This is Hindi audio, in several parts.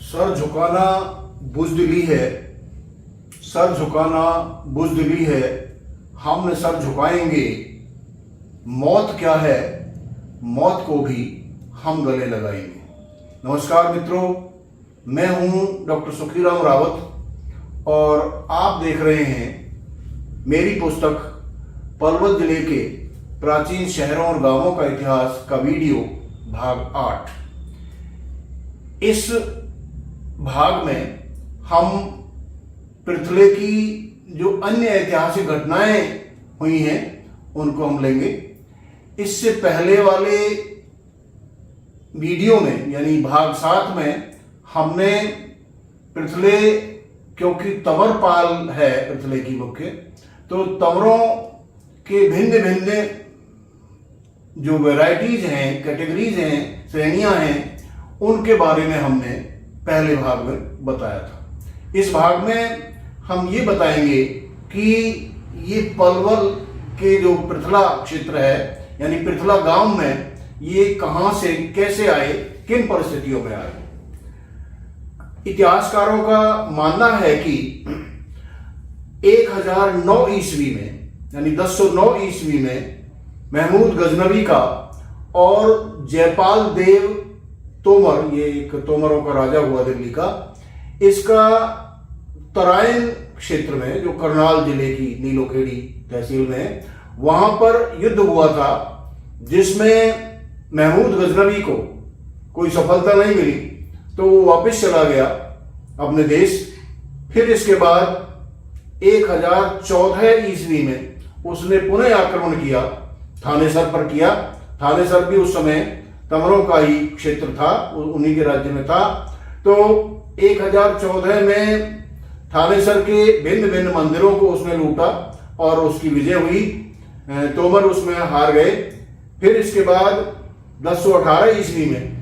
सर झुकाना बुज़दिली है, सर झुकाना बुज़दिली है, हमने सर झुकाएंगे। मौत क्या है, मौत को भी हम गले लगाएंगे। नमस्कार मित्रों, मैं हूं डॉक्टर सुखीराम रावत और आप देख रहे हैं मेरी पुस्तक पलवल जिले के प्राचीन शहरों और गांवों का इतिहास का वीडियो भाग 8। इस भाग में हम पृथ्वी की जो अन्य ऐतिहासिक घटनाएं हुई हैं उनको हम लेंगे। इससे पहले वाले वीडियो में यानी भाग 7 में हमने पृथ्वी, क्योंकि तंवर पाल है पृथ्वी की मुख्य, तो तंवरों के भिन्न भिन्न जो वैरायटीज हैं, कैटेगरीज हैं, श्रेणियां हैं, उनके बारे में हमने पहले भाग में बताया था। इस भाग में हम ये बताएंगे कि ये पलवल के जो पृथला क्षेत्र है यानी पृथला गांव में ये कहां से कैसे आए, किन परिस्थितियों में आए। इतिहासकारों का मानना है कि 1009 ईस्वी में यानी 1009 ईस्वी में महमूद गजनवी का और जयपाल देव तोमर, ये एक तोमरों का राजा हुआ दिल्ली का, इसका तराइन क्षेत्र में जो करनाल जिले की नीलोखेड़ी तहसील में, वहां पर युद्ध हुआ था जिसमें महमूद गजनवी को कोई सफलता नहीं मिली तो वो वापस चला गया अपने देश। फिर इसके बाद 1014 ईस्वी में उसने पुनः आक्रमण किया, थानेसर पर किया। थानेसर भी उस समय तंवरों का ही क्षेत्र था, उन्हीं के राज्य में था। तो 1014 में थानेसर के भिन्न भिन्न मंदिरों को उसने लूटा और उसकी विजय हुई। तोमर उसमें हार गए। फिर इसके बाद 1018 ईस्वी में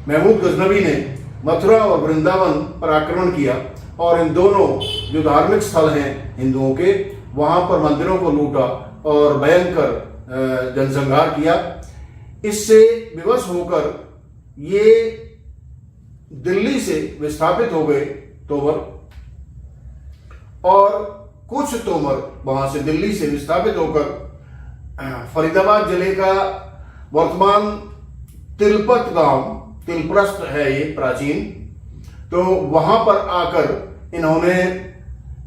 महमूद गजनवी ने मथुरा और वृंदावन पर आक्रमण किया और इन दोनों जो धार्मिक स्थल हैं हिंदुओं के, वहां पर मंदिरों को लूटा और भयंकर जनसंहार किया। इससे विवश होकर ये दिल्ली से विस्थापित हो गए तोमर, और कुछ तोमर वहां से दिल्ली से विस्थापित होकर फरीदाबाद जिले का वर्तमान तिलपत गांव, तिलप्रस्थ है ये प्राचीन, तो वहां पर आकर इन्होंने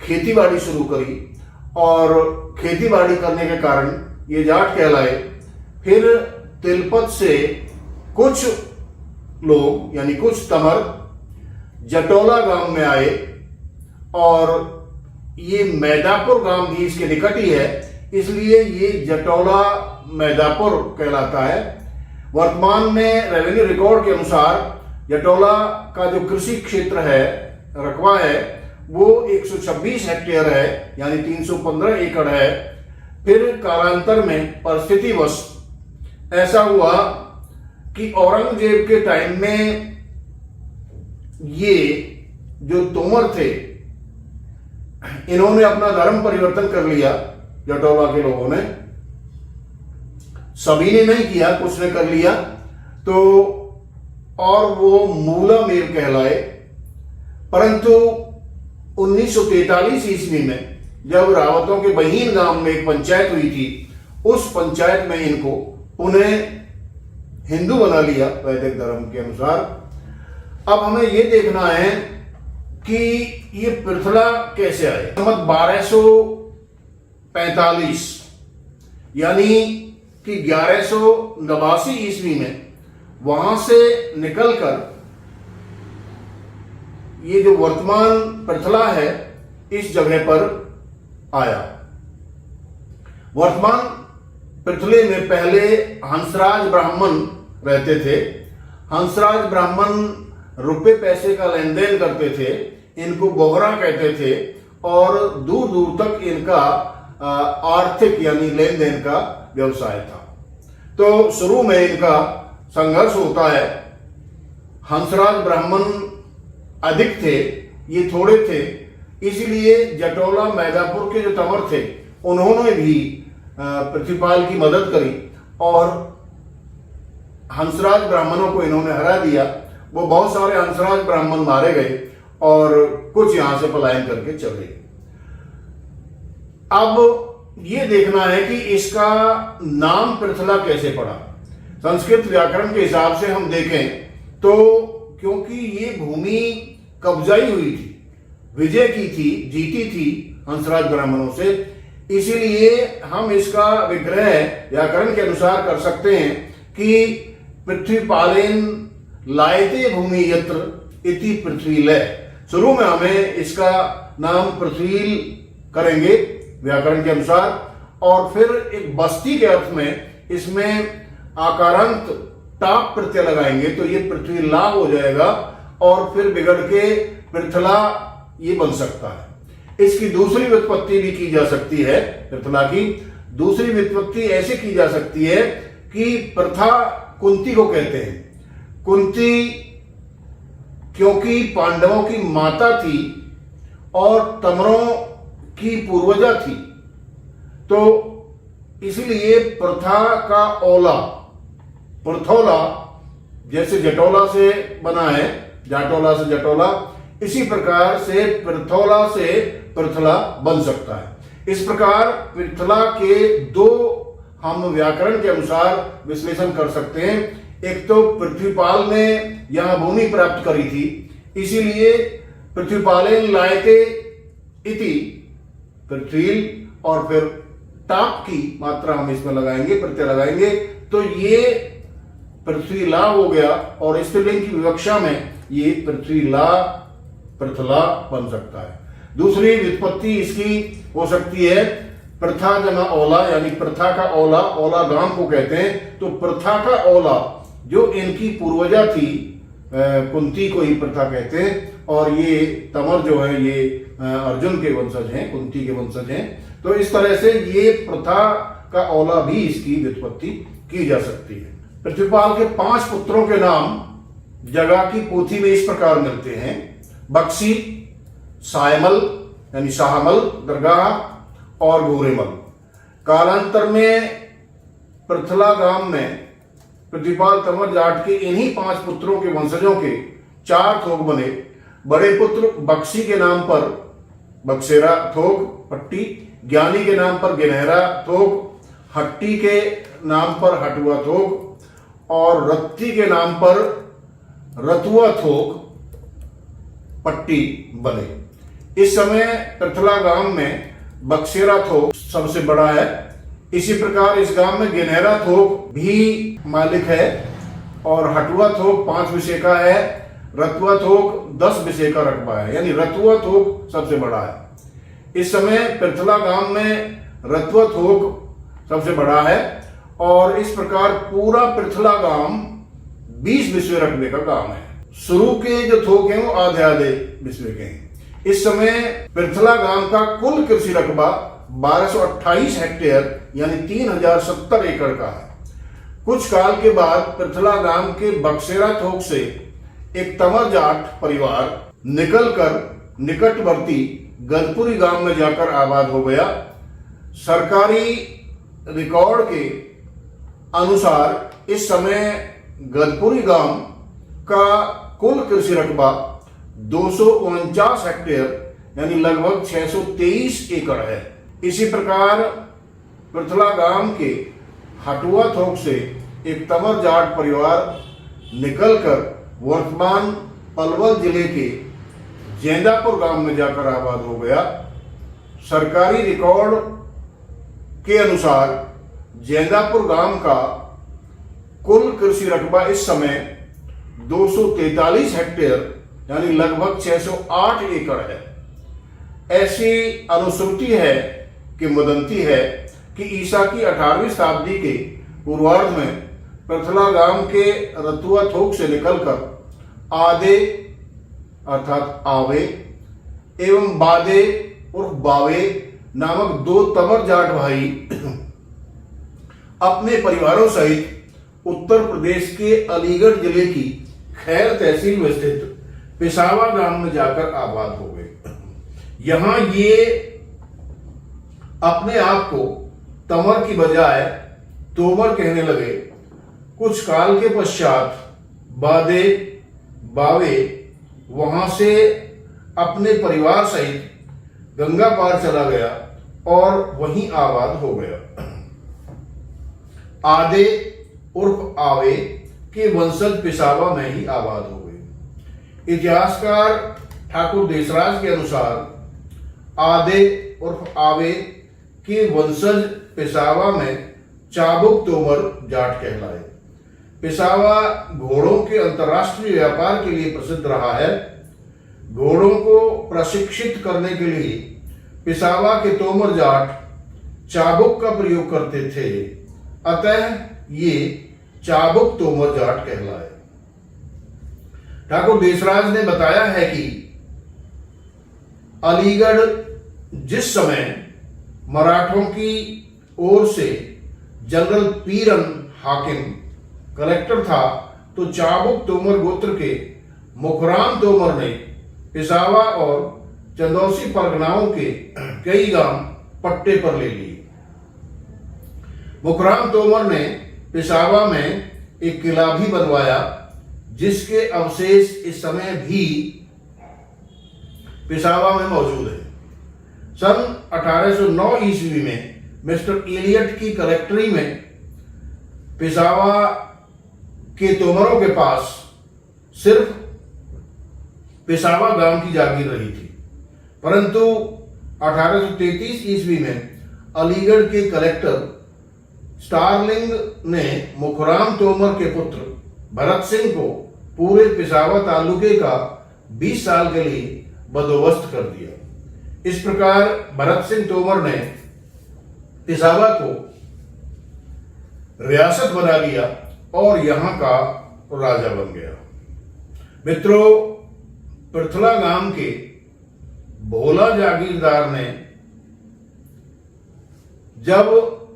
खेतीबाड़ी शुरू करी और खेतीबाड़ी करने के कारण ये जाट कहलाए। फिर तिलपत से कुछ लोग यानी कुछ तंवर जटोला गांव में आए और ये मैदापुर गांव भी इसके निकट ही है, इसलिए ये जटोला मैदापुर कहलाता है। वर्तमान में रेवेन्यू रिकॉर्ड के अनुसार जटोला का जो कृषि क्षेत्र है, रकबा है, वो 126 हेक्टेयर है यानी 315 एकड़ है। फिर कालांतर में परिस्थितिवश ऐसा हुआ कि औरंगजेब के टाइम में ये जो तोमर थे इन्होंने अपना धर्म परिवर्तन कर लिया। जटोला के लोगों ने, सभी ने नहीं किया, कुछ ने कर लिया, तो और वो मूला मेर कहलाए। परंतु 1943 ईस्वी में जब रावतों के बहीन गांव में एक पंचायत हुई थी, उस पंचायत में इनको पुनः हिंदू बना लिया वैदिक धर्म के अनुसार। अब हमें यह देखना है कि ये पृथला कैसे आए। 1245 यानी कि 1189 ईस्वी में वहां से निकलकर ये जो वर्तमान पृथला है इस जगह पर आया। वर्तमान पृथ्वी में पहले हंसराज ब्राह्मण रहते थे। हंसराज ब्राह्मण रुपए पैसे का लेन देन करते थे, इनको बोहरा कहते थे, और दूर दूर तक इनका आर्थिक यानी लेन देन का व्यवसाय था। तो शुरू में इनका संघर्ष होता है। हंसराज ब्राह्मण अधिक थे, ये थोड़े थे, इसलिए जटोला मैदापुर के जो तंवर थे उन्होंने भी पृथ्वीपाल की मदद करी और हंसराज ब्राह्मणों को इन्होंने हरा दिया वो बहुत सारे हंसराज ब्राह्मण मारे गए और कुछ यहां से पलायन करके चले गए। अब ये देखना है कि इसका नाम पृथला कैसे पड़ा। संस्कृत व्याकरण के हिसाब से हम देखें तो क्योंकि ये भूमि कब्जाई हुई थी, विजय की थी, जीती थी हंसराज ब्राह्मणों से, इसीलिए हम इसका विग्रह व्याकरण के अनुसार कर सकते हैं कि पृथ्वीपालेन लायते भूमि यत्र इति पृथ्वीलय। शुरू में हमें इसका नाम पृथ्वील करेंगे व्याकरण के अनुसार, और फिर एक बस्ती के अर्थ में इसमें आकारांत टाप प्रत्यय लगाएंगे तो ये पृथ्वीला हो जाएगा, और फिर बिगड़ के पृथला ये बन सकता है। इसकी दूसरी व्युत्पत्ति भी की जा सकती है। पृथला की दूसरी व्युत्पत्ति ऐसे की जा सकती है कि प्रथा कुंती को कहते हैं। कुंती क्योंकि पांडवों की माता थी और तमरों की पूर्वजा थी, तो इसलिए प्रथा का ओला, पृथौला जैसे जटोला से बना है, जाटोला से जटोला, इसी प्रकार से पृथौला से पृथला बन सकता है। इस प्रकार पृथला के दो हम व्याकरण के अनुसार विश्लेषण कर सकते हैं। एक तो पृथ्वीपाल ने यहां भूमि प्राप्त करी थी, इसीलिए पृथ्वीपालेन लायते इति पृथ्वील, और फिर टाप की मात्रा हम इसमें लगाएंगे, प्रत्यय लगाएंगे तो ये पृथ्वीला हो गया, और स्त्रीलिंग की विवक्षा में ये पृथ्वीला पृथला बन सकता है। दूसरी व्युत्पत्ति इसकी हो सकती है प्रथा जमा ओला, यानी प्रथा का ओला, ओला गांव को कहते हैं, तो प्रथा का ओला जो इनकी पूर्वजा थी, कुंती को ही प्रथा कहते हैं, और ये तमर जो है ये अर्जुन के वंशज हैं, कुंती के वंशज हैं। तो इस तरह से ये प्रथा का ओला भी इसकी व्युत्पत्ति की जा सकती है। पृथ्वीपाल के 5 पुत्रों के नाम जगह की पोथी में इस प्रकार मिलते हैं: बक्सी, सायमल यानी शाहमल दरगाह और घोरेमल। कालांतर में पृथला गांव में पृथ्वीपाल तमर जाट के इन्हीं 5 पुत्रों के वंशजों के 4 थोक बने। बड़े पुत्र बक्सी के नाम पर बक्सेरा थोक पट्टी, ज्ञानी के नाम पर गिनहरा थोक, हट्टी के नाम पर हटुआ थोक, और रत्ती के नाम पर रतुआ थोक पट्टी बने। इस समय पृथला गांव में बक्सेरा थोक सबसे बड़ा है। इसी प्रकार इस गांव में गिनहरा थोक भी मालिक है, और हटुआ थोक 5 विषय का है, रतुआ थोक 10 विषय का रकबा है, यानी रतुआ थोक सबसे बड़ा है। इस समय पृथला गांव में रतुआ थोक सबसे बड़ा है, और इस प्रकार पूरा पृथला गांव 20 विषय रकबे का गांव है। शुरू के जो थोक हैं वो आधे आधे विषय के हैं। इस समय पृथला गांव का कुल कृषि रकबा 1228 हेक्टेयर यानी 3070 एकड़ का है। कुछ काल के बाद पृथला गांव के बक्सेरा थोक से एक तमर जाट परिवार निकलकर निकटवर्ती गदपुरी गांव में जाकर आबाद हो गया। सरकारी रिकॉर्ड के अनुसार इस समय गदपुरी गांव का कुल कृषि रकबा 249 हेक्टेयर यानी लगभग 623 एकड़ है। इसी प्रकार पृथला गांव के हटुआ थोक से एक तमर जाट परिवार निकलकर वर्तमान पलवल जिले के जैंदापुर गांव में जाकर आबाद हो गया। सरकारी रिकॉर्ड के अनुसार जैंदापुर गांव का कुल कृषि रकबा इस समय 243 हेक्टेयर यानी लगभग 608 एकड़ है। ऐसी अनुश्रुति है कि वदंती है कि ईसा की 18वीं शताब्दी के पूर्वार्ध में पृथला गांव के रतुआ थोक से निकलकर आदे अर्थात आवे एवं बादे उर्फ बावे नामक 2 तमर जाट भाई अपने परिवारों सहित उत्तर प्रदेश के अलीगढ़ जिले की खैर तहसील में स्थित पेशावा गांव में जाकर आबाद हो गए। यहां ये अपने आप को तमर की बजाय तोमर कहने लगे। कुछ काल के पश्चात बादे बावे वहां से अपने परिवार सहित गंगा पार चला गया और वहीं आबाद हो गया। आदे उर्फ आवे के वंशज पिसावा में ही आबाद हो गए। इतिहासकार ठाकुर देसराज के अनुसार आदे उर्फ आवे के वंशज पिसावा में चाबुक तोमर जाट कहलाए। पिसावा घोड़ों के अंतर्राष्ट्रीय व्यापार के लिए प्रसिद्ध रहा है। घोड़ों को प्रशिक्षित करने के लिए पिसावा के तोमर जाट चाबुक का प्रयोग करते थे, अतः ये चाबुक तोमर जाट कहलाए। ठाकुर देसराज ने बताया है कि अलीगढ़ जिस समय मराठों की ओर से जनरल पीरन हाकिम कलेक्टर था, तो चाबुक तोमर गोत्र के मुखराम तोमर ने पिसावा और चंदौसी परगनाओं के कई गांव पट्टे पर ले लिए। मुखराम तोमर ने पिसावा में एक किला भी बनवाया, जिसके अवशेष इस समय भी पिसावा में मौजूद है। सन 1809 ईस्वी में मिस्टर एलियट की कलेक्टरी में पिसावा के तोमरों के पास सिर्फ पिसावा गांव की जागीर रही थी, परंतु 1833 ईस्वी में अलीगढ़ के कलेक्टर स्टारलिंग ने मुखराम तोमर के पुत्र भरत सिंह को पूरे पिसावा तालुके का 20 साल के लिए बंदोबस्त कर दिया। इस प्रकार भरत सिंह तोमर ने पिसावा को रियासत बना लिया और यहां का राजा बन गया। मित्रों, पृथला गांव के भोला जागीरदार ने जब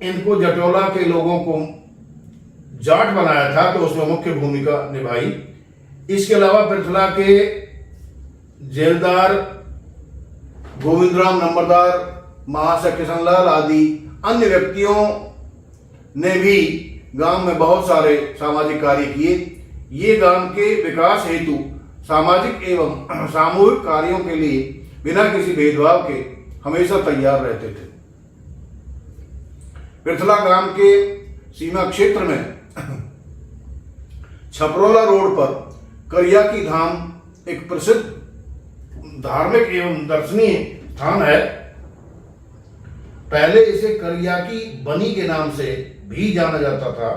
इनको जटोला के लोगों को जाट बनाया था, तो उसमें मुख्य भूमिका निभाई। इसके अलावा पृथला के जेलदार गोविंदराम नंबरदार, महाशय किशनलाल आदि अन्य व्यक्तियों ने भी गांव में बहुत सारे सामाजिक कार्य किए। ये गांव के विकास हेतु सामाजिक एवं सामूहिक कार्यों के लिए बिना किसी भेदभाव के हमेशा तैयार रहते थे। पृथला गांव के सीमा क्षेत्र में छपरोला रोड पर करिया की धाम एक प्रसिद्ध धार्मिक एवं दर्शनीय स्थान है। पहले इसे करिया की बनी के नाम से भी जाना जाता था।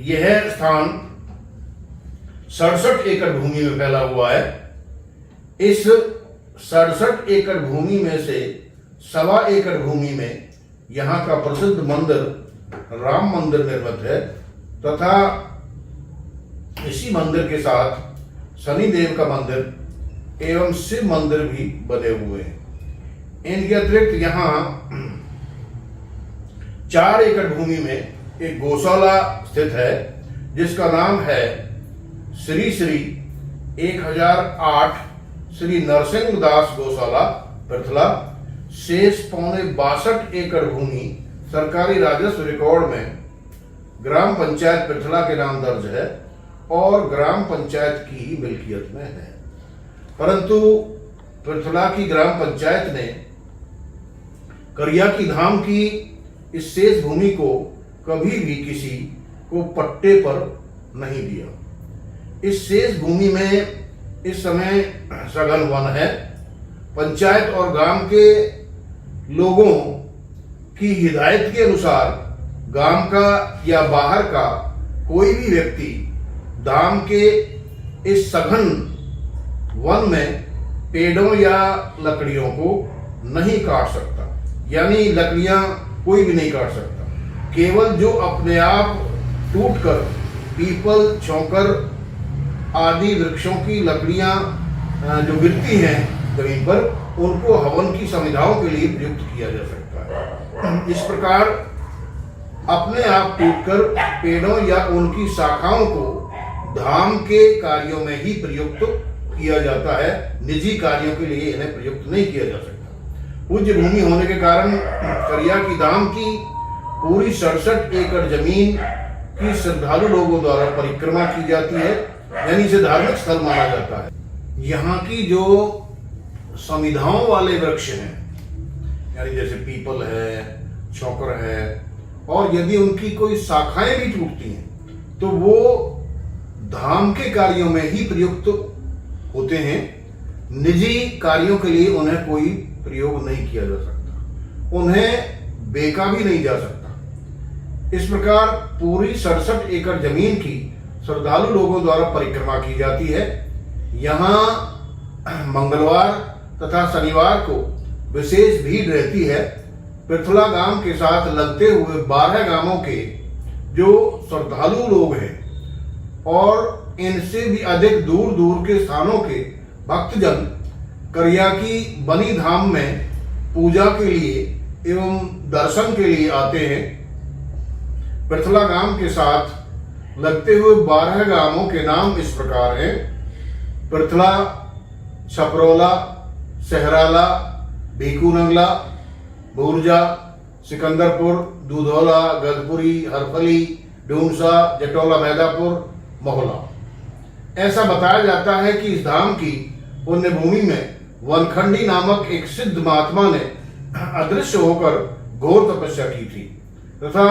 यह स्थान 67 एकड़ भूमि में फैला हुआ है। इस 67 एकड़ भूमि में से 1.25 एकड़ भूमि में यहाँ का प्रसिद्ध मंदिर राम मंदिर निर्मित है, तथा इसी मंदिर के साथ शनि देव का मंदिर एवं शिव मंदिर भी बने हुए हैं। इनके अतिरिक्त यहाँ 4 एकड़ भूमि में एक गौशाला स्थित है, जिसका नाम है श्री 1008 श्री नरसिंह दास गौशाला पृथला। शेष 62 एकड़ भूमि सरकारी राजस्व रिकॉर्ड में ग्राम पंचायत पृथला के नाम दर्ज है और ग्राम पंचायत की ही मिल्कियत में है, परंतु पृथला की ग्राम पंचायत ने करिया की धाम की इस शेष भूमि को कभी भी किसी को पट्टे पर नहीं दिया। इस शेष भूमि में इस समय सघन वन है। पंचायत और गांव के लोगों की हिदायत के अनुसार गांव का या बाहर का कोई भी व्यक्ति धाम के इस सघन वन में पेड़ों या लकड़ियों को नहीं काट सकता, यानी लकड़ियां कोई भी नहीं काट सकता। केवल जो अपने आप टूटकर पीपल, छौकर आदि वृक्षों की लकड़ियां जो गिरती हैं जमीन पर, उनको हवन की समिधाओं के लिए प्रयुक्त किया जा सकता है। इस प्रकार अपने आप टूटकर पेड़ों या उनकी शाखाओं को धाम के कार्यों में ही प्रयुक्त किया जाता है, निजी कार्यों के लिए इन्हें प्रयुक्त नहीं किया जा सकता। पूज्य भूमि होने के कारण करिया की धाम की पूरी 67 एकड़ जमीन की श्रद्धालु लोगों द्वारा परिक्रमा की जाती है यानी इसे धार्मिक स्थल माना जाता है। यहाँ की जो समिधाओं वाले वृक्ष हैं, यानी जैसे पीपल है, छौकर है, और यदि उनकी कोई शाखाएं भी टूटती हैं तो वो धाम के कार्यों में ही प्रयुक्त होते हैं। निजी कार्यों के लिए उन्हें कोई प्रयोग नहीं किया जा सकता, उन्हें बेचा भी नहीं जा सकता। इस प्रकार पूरी 67 एकड़ जमीन की श्रद्धालु लोगों द्वारा परिक्रमा की जाती है। यहाँ मंगलवार तथा शनिवार को विशेष भीड़ रहती है। पृथला गांव के साथ लगते हुए 12 गांवों के जो श्रद्धालु लोग हैं और इनसे भी अधिक दूर दूर के स्थानों के भक्तजन करियाकी बनी धाम में पूजा के लिए एवं दर्शन के लिए आते हैं। पृथला गांव के साथ लगते हुए 12 गांवों के नाम इस प्रकार हैं: पृथला, छपरौला, सहराला, भीकूनंगला, बुरजा, सिकंदरपुर, दूधौला, गदपुरी, हरफली, ढूंढसा, जटौला, मैदापुर, मोहला। ऐसा बताया जाता है कि इस धाम की पुण्य भूमि में वनखंडी नामक एक सिद्ध महात्मा ने अदृश्य होकर घोर तपस्या की थी तथा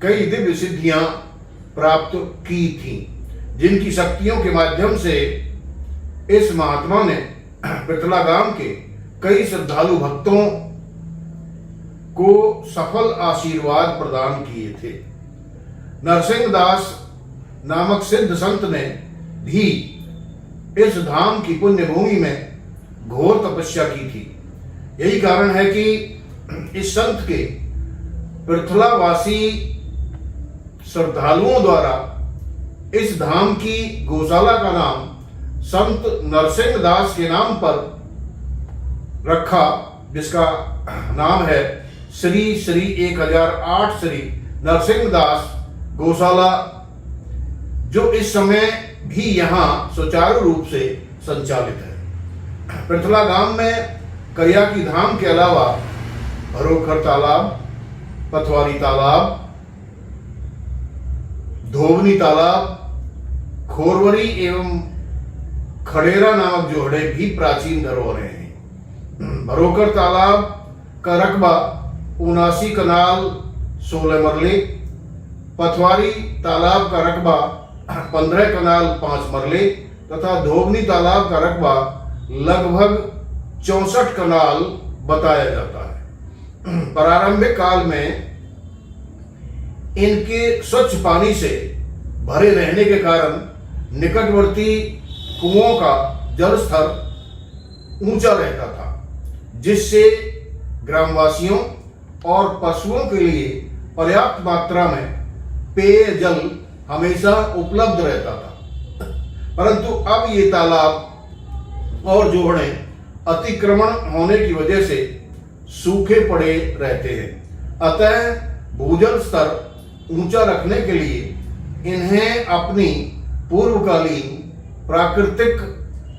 कई दिव्य सिद्धियां प्राप्त की थी, जिनकी शक्तियों के माध्यम से इस महात्मा ने पृथला गांव के कई श्रद्धालु भक्तों को सफल आशीर्वाद प्रदान किए थे। नरसिंह दास नामक सिद्ध संत ने भी इस धाम की पुण्य भूमि में घोर तपस्या की थी। यही कारण है कि इस संत के पृथलावासी श्रद्धालुओं द्वारा इस धाम की गौशाला का नाम संत नरसिंह दास के नाम पर रखा, जिसका नाम है श्री 1008 श्री नरसिंह दास गौशाला, जो इस समय भी यहाँ सुचारू रूप से संचालित है। पृथला गांव में करियाकी धाम के अलावा भरोखर तालाब, पथवारी तालाब, धोबनी तालाब, खोरवरी एवं खड़ेरा नामक जोहड़े भी प्राचीन धरोहरें हैं। भरोखर तालाब का रकबा 79 कनाल 16 मरले, पथवारी तालाब का रकबा 15 कनाल 5 मरले तथा धोबनी तालाब का रकबा लगभग 64 कनाल बताया जाता है। प्रारंभिक काल में इनके स्वच्छ पानी से भरे रहने के कारण निकटवर्ती कुओं का जल स्तर ऊंचा रहता था, जिससे ग्रामवासियों और पशुओं के लिए पर्याप्त मात्रा में पेयजल हमेशा उपलब्ध रहता था। परंतु अब ये तालाब और जोहड़े अतिक्रमण होने की वजह से सूखे पड़े रहते हैं। अतः भूजल स्तर ऊंचा रखने के लिए इन्हें अपनी पूर्वकालीन प्राकृतिक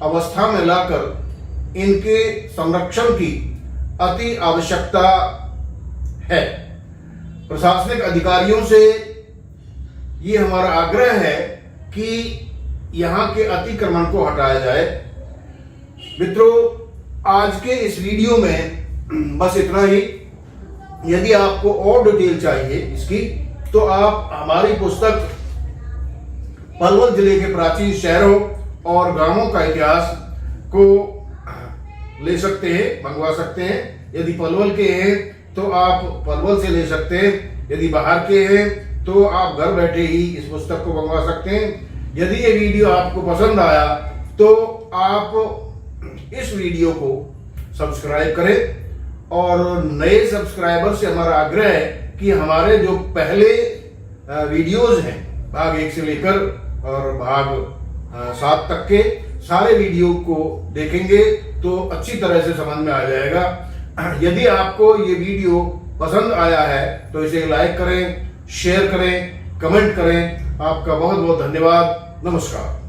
अवस्था में लाकर इनके संरक्षण की अति आवश्यकता है। प्रशासनिक अधिकारियों से ये हमारा आग्रह है कि यहाँ के अतिक्रमण को हटाया जाए। मित्रों, आज के इस वीडियो में बस इतना ही। यदि आपको और डिटेल चाहिए इसकी, तो आप हमारी पुस्तक पलवल जिले के प्राचीन शहरों और गांवों का इतिहास को ले सकते हैं, मंगवा सकते हैं। यदि पलवल के हैं तो आप पलवल से ले सकते हैं, यदि बाहर के हैं तो आप घर बैठे ही इस पुस्तक को मंगवा सकते हैं। यदि ये वीडियो आपको पसंद आया तो आप इस वीडियो को सब्सक्राइब करें और नए सब्सक्राइबर से हमारा आग्रह है कि हमारे जो पहले वीडियोज हैं भाग 1 से लेकर और भाग 7 तक के सारे वीडियो को देखेंगे तो अच्छी तरह से समझ में आ जाएगा। यदि आपको ये वीडियो पसंद आया है तो इसे लाइक करें, शेयर करें, कमेंट करें। आपका बहुत बहुत धन्यवाद। नमस्कार।